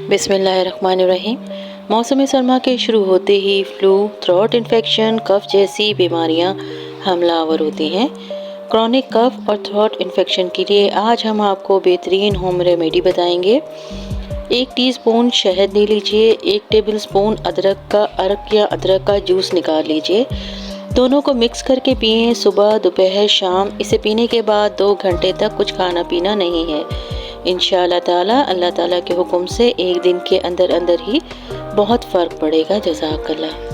बिस्मिल्लाहिर्रहमानिर्रहीम। मौसम सरमा के शुरू होते ही फ्लू, थ्रोट इन्फेक्शन, कफ जैसी बीमारियां हमलावर होती हैं। क्रॉनिक कफ और थ्रोट इन्फेक्शन के लिए आज हम आपको बेहतरीन होम रेमेडी बताएंगे। 1 टीस्पून शहद ले लीजिए। 1 टेबलस्पून अरक या अदरक का जूस निकाल लीजिए। दोनों को मिक्स करके पिएं, सुबह, दोपहर, शाम। इसे पीने के बाद 2 घंटे तक कुछ खाना पीना नहीं है। इंशाअल्लाह ताला अल्लाह ताला के हुक्म से 1 दिन के अंदर अंदर ही बहुत फ़र्क पड़ेगा। जज़ाकल्लाह।